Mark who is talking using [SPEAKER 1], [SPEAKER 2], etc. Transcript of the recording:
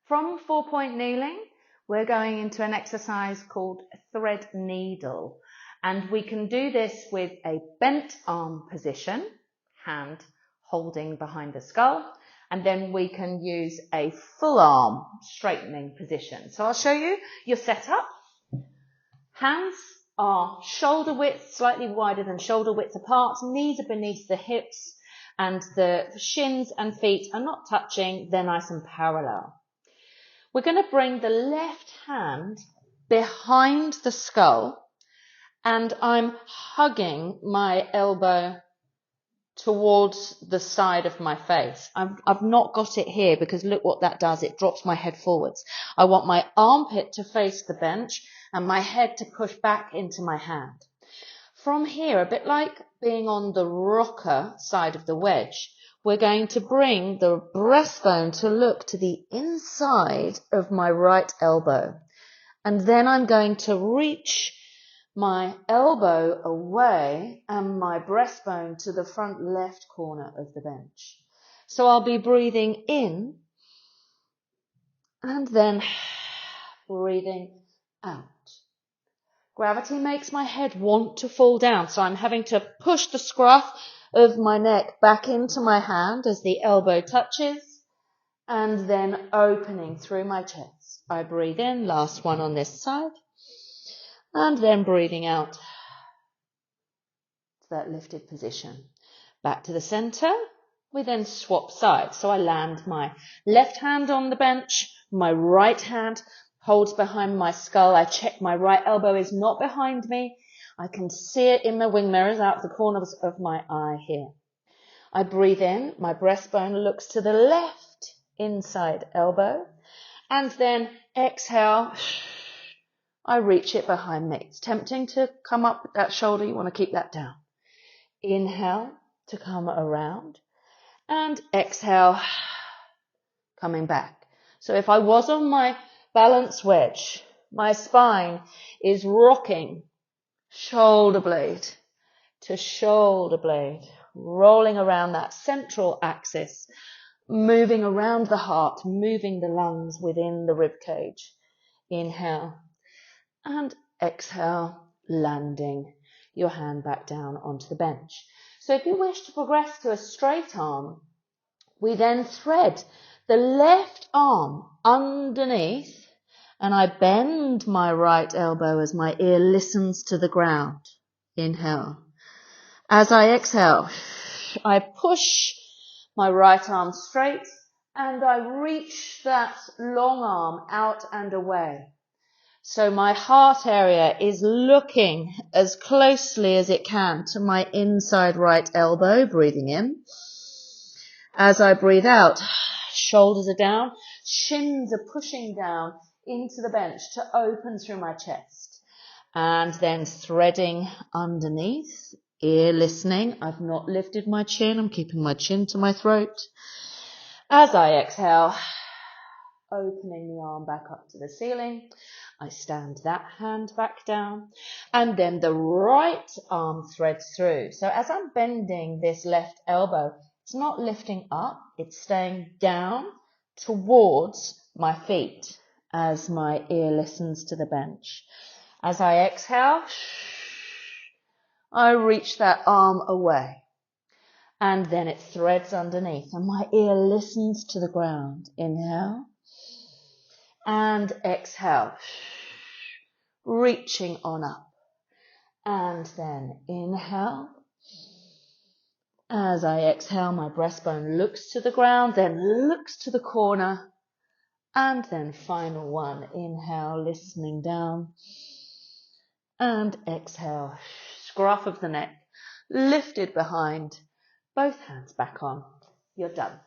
[SPEAKER 1] From 4-point kneeling, we're going into an exercise called thread needle. And we can do this with a bent arm position, hand holding behind the skull. And then we can use a full arm straightening position. So I'll show you your setup. Hands are shoulder width, slightly wider than shoulder width apart. Knees are beneath the hips and the shins and feet are not touching. They're nice and parallel. We're going to bring the left hand behind the skull and I'm hugging my elbow towards the side of my face. I've not got it here because look what that does. It drops my head forwards. I want my armpit to face the bench and my head to push back into my hand. From here, a bit like being on the rocker side of the wedge, we're going to bring the breastbone to look to the inside of my right elbow. And then I'm going to reach my elbow away and my breastbone to the front left corner of the bench. So I'll be breathing in and then breathing out. Gravity makes my head want to fall down, so I'm having to push the scruff of my neck back into my hand as the elbow touches and then opening through my chest. I breathe in, last one on this side. And then breathing out to that lifted position. Back to the center. We then swap sides. So I land my left hand on the bench. My right hand holds behind my skull. I check my right elbow is not behind me. I can see it in my wing mirrors out the corners of my eye here. I breathe in. My breastbone looks to the left inside elbow. And then exhale. I reach it behind me. It's tempting to come up with that shoulder. You want to keep that down. Inhale to come around and exhale, coming back. So if I was on my balance wedge, my spine is rocking shoulder blade to shoulder blade, rolling around that central axis, moving around the heart, moving the lungs within the rib cage. Inhale. And exhale, landing your hand back down onto the bench. So if you wish to progress to a straight arm, we then thread the left arm underneath and I bend my right elbow as my ear listens to the ground. Inhale. As I exhale, I push my right arm straight and I reach that long arm out and away. So my heart area is looking as closely as it can to my inside right elbow, breathing in. As I breathe out, shoulders are down, shins are pushing down into the bench to open through my chest. And then threading underneath, ear listening. I've not lifted my chin, I'm keeping my chin to my throat. As I exhale, opening the arm back up to the ceiling. I stand that hand back down and then the right arm threads through. So as I'm bending this left elbow, it's not lifting up, it's staying down towards my feet as my ear listens to the bench. As I exhale, I reach that arm away and then it threads underneath and my ear listens to the ground. Inhale. And exhale, reaching on up. And then inhale. As I exhale, my breastbone looks to the ground, then looks to the corner. And then final one, inhale, listening down. And exhale, scruff of the neck, lifted behind, both hands back on. You're done.